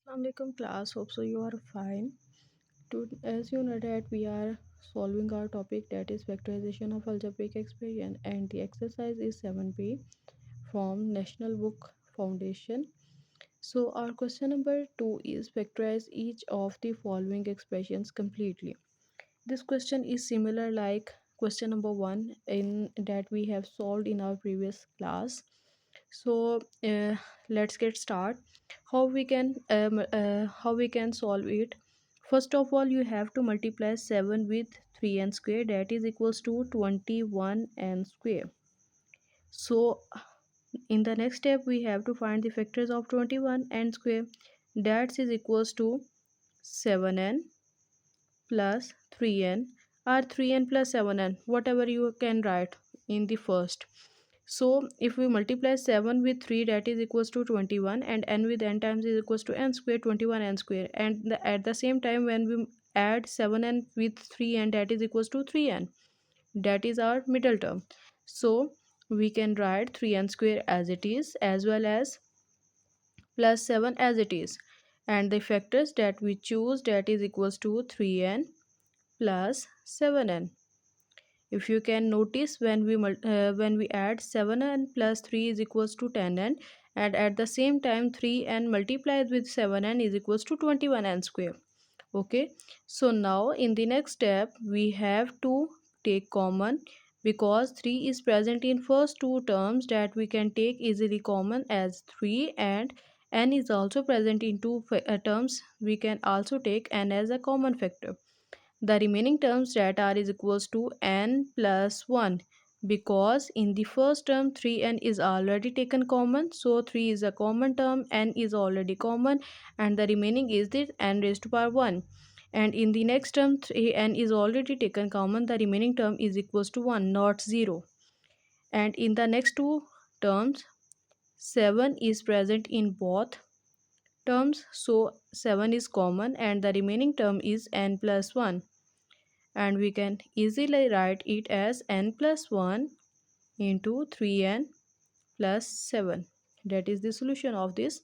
Assalamualaikum class, hope so you are fine. As you know that we are solving our topic, that is factorization of algebraic expression, and the exercise is 7b from National Book Foundation. So our question number 2 is factorize each of the following expressions completely. This question is similar like question number 1 in that we have solved in our previous class. So let's get start. How we can solve it. First of all, you have to multiply 7 with 3n square, that is equals to 21n square. So in the next step we have to find the factors of 21n square, that is equals to 7n plus 3n, or 3n plus 7n, whatever you can write in the first. So if we multiply 7 with 3, that is equals to 21, and n with n times is equals to n square, 21n square, and at the same time when we add 7n with 3n, that is equals to 3n, that is our middle term. So we can write 3n square as it is, as well as plus 7 as it is, and the factors that we choose, that is equals to 3n plus 7n. If you can notice, when we add 7n plus 3 is equals to 10n, and at the same time 3n multiplied with 7n is equals to 21n square. Okay, so now in the next step we have to take common, because 3 is present in first two terms, that we can take easily common as 3, and n is also present in two terms, we can also take n as a common factor. The remaining terms that are is equals to n plus 1, because in the first term 3n is already taken common, so 3 is a common term, n is already common, and the remaining is the n raised to power 1. And in the next term 3n is already taken common, the remaining term is equals to 1, not 0. And in the next two terms 7 is present in both terms, so 7 is common, and the remaining term is n plus 1, and we can easily write it as n plus 1 into 3n plus 7. That is the solution of this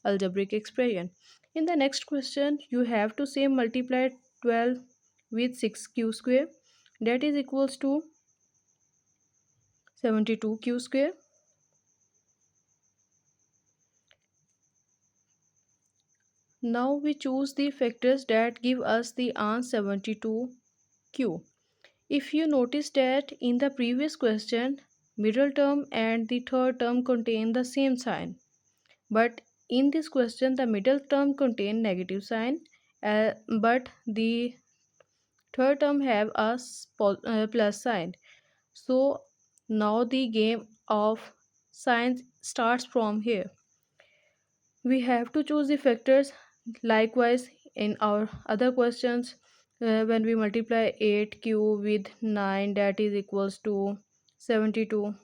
algebraic expression. In the next question, you have to say multiply 12 with 6q square, that is equals to 72q square. Now we choose the factors that give us the answer 72q. If you notice that in the previous question, middle term and the third term contain the same sign, but in this question the middle term contain negative sign, but the third term have a plus sign. So now the game of signs starts from here. We have to choose the factors. Likewise in our other questions, when we multiply 8q with 9, that is equals to 72.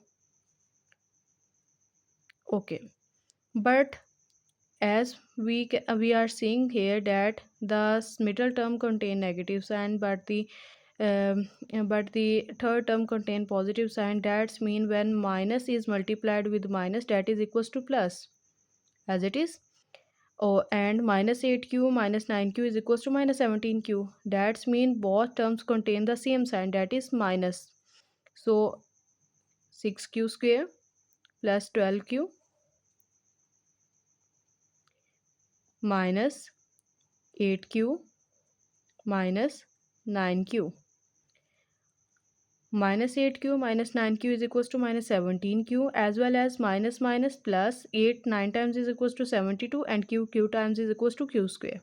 Okay, but as we are seeing here that the middle term contain negative sign, um, but the third term contain positive sign. That's mean when minus is multiplied with minus, that is equals to plus, as it is. Oh, and minus 8q minus 9q is equals to minus 17q. That's mean both terms contain the same sign, that is minus. So 6q square plus 12q minus 8q minus 9q. Minus 8q minus 9q is equals to minus 17q, as well as minus minus plus 8 9 times is equals to 72, and q times is equals to q square.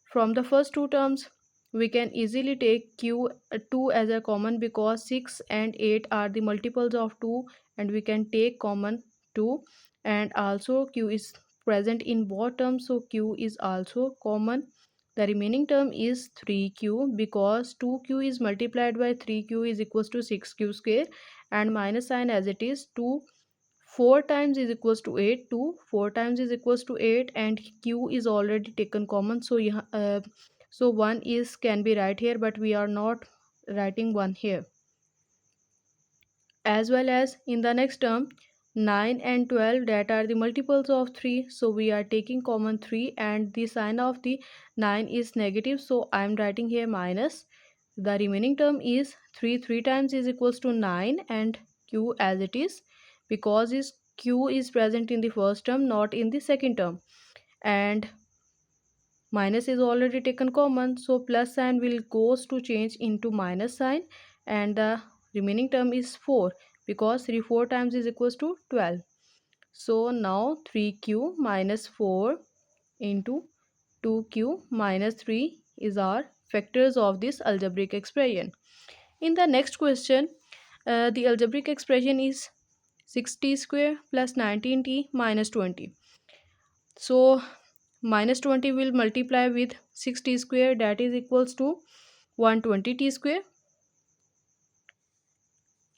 From the first two terms we can easily take q2 as a common, because 6 and 8 are the multiples of 2, and we can take common 2, and also q is present in both terms, so q is also common. The remaining term is 3q, because 2q is multiplied by 3q is equals to 6q square, and minus sign as it is. 2 4 times is equals to 8, 2 4 times is equals to 8, and q is already taken common, so so 1 is can be right here, but we are not writing 1 here. As well as in the next term 9 and 12, that are the multiples of 3, so we are taking common 3, and the sign of the 9 is negative, so I am writing here minus. The remaining term is 3 times is equals to 9, and q as it is, because is q is present in the first term, not in the second term, and minus is already taken common, so plus sign will goes to change into minus sign, and the remaining term is 4, because 4 times is equals to 12. So now 3q minus 4 into 2q minus 3 is our factors of this algebraic expression. In the next question, the algebraic expression is 6t square plus 19t minus 20. So minus 20 will multiply with 6t square, that is equals to 120t square,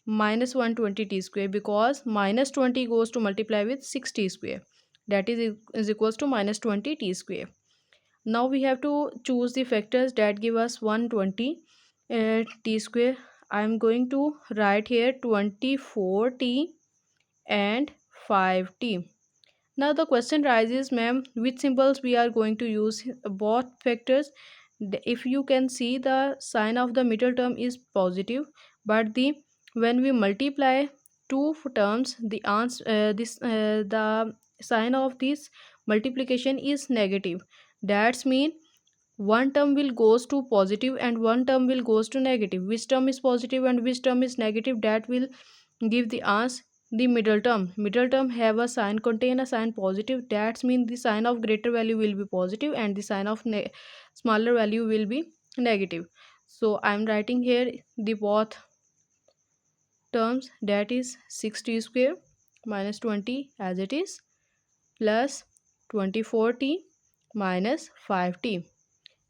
minus 120t square, because minus 20 goes to multiply with 6t square, that is equals to minus 20t square. Now we have to choose the factors that give us 120 t square. I am going to write here 24t and 5t. Now the question rises, ma'am, which symbols we are going to use both factors. If you can see, the sign of the middle term is positive, but the when we multiply two terms, the answer the sign of this multiplication is negative. That's mean one term will goes to positive and one term will goes to negative. Which term is positive and which term is negative, that will give the answer. The middle term have a sign, contain a sign positive, that means the sign of greater value will be positive and the sign of smaller value will be negative. So I am writing here the both terms, that is 6t square minus 20 as it is, plus 24t minus 5t.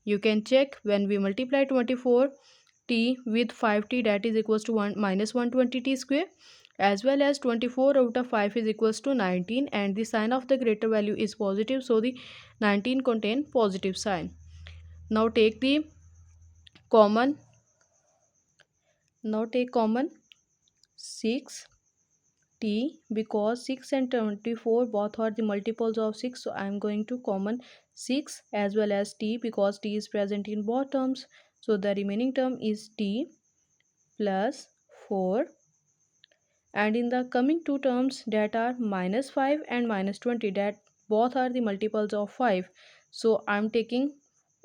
You can check, when we multiply 24t with 5t, that is equals to 1 minus 120t square, as well as 24 out of 5 is equals to 19, and the sign of the greater value is positive, so the 19 contain positive sign. Now take the common, now take common 6t, because 6 and 24 both are the multiples of 6, so I am going to common 6 as well as t, because t is present in both terms, so the remaining term is t plus 4, and in the coming two terms, that are minus 5 and minus 20, that both are the multiples of 5, so I'm taking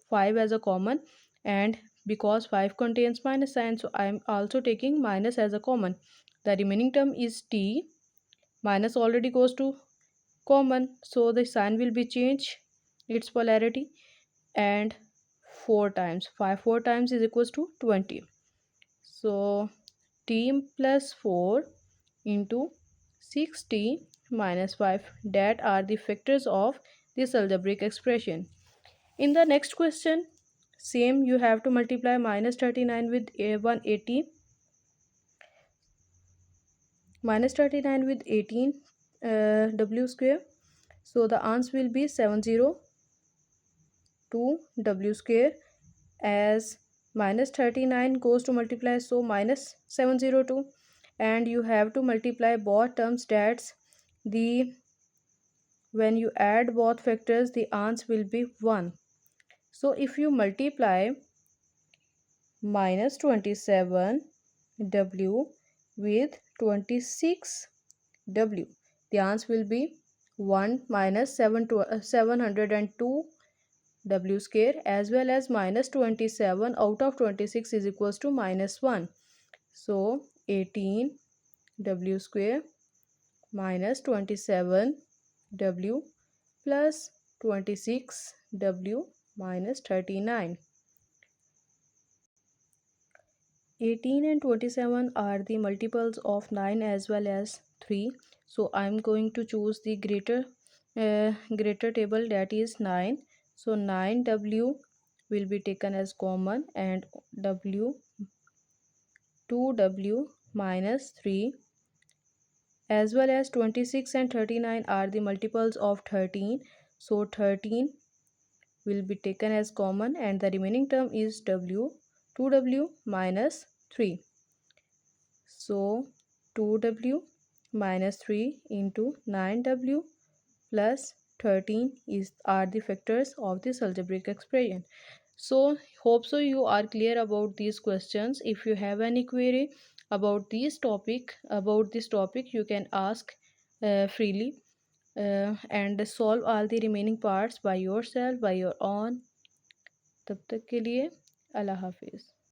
5 as a common, and because 5 contains minus sign, so I'm also taking minus as a common. The remaining term is t, minus already goes to common, so the sign will be changed, its polarity, and 4 times 5, 4 times is equals to 20, so t plus 4 into 6t minus 5, that are the factors of this algebraic expression. In the next question, same, you have to multiply minus 39 with 180, minus 39 with 18 w square, so the answer will be 702 w square, as minus 39 goes to multiply, so minus 702, and you have to multiply both terms, that's the when you add both factors, the answer will be 1. So if you multiply minus 27 w with 26 w, the answer will be 1 minus 702 w square, as well as minus 27 out of 26 is equals to minus 1, so 18 w square minus 27 w plus 26 w minus 39. 18 and 27 are the multiples of 9 as well as 3, so I am going to choose the greater table, that is 9, so 9w will be taken as common, and w 2w minus 3, as well as 26 and 39 are the multiples of 13, so 13 will be taken as common, and the remaining term is w 2w minus 3, so 2w minus 3 into 9w plus 13 are the factors of this algebraic expression. So hope so you are clear about these questions. If you have any query about this topic, you can ask freely and solve all the remaining parts by yourself, by your own. तब तक के लिए अल्लाह हाफिज़.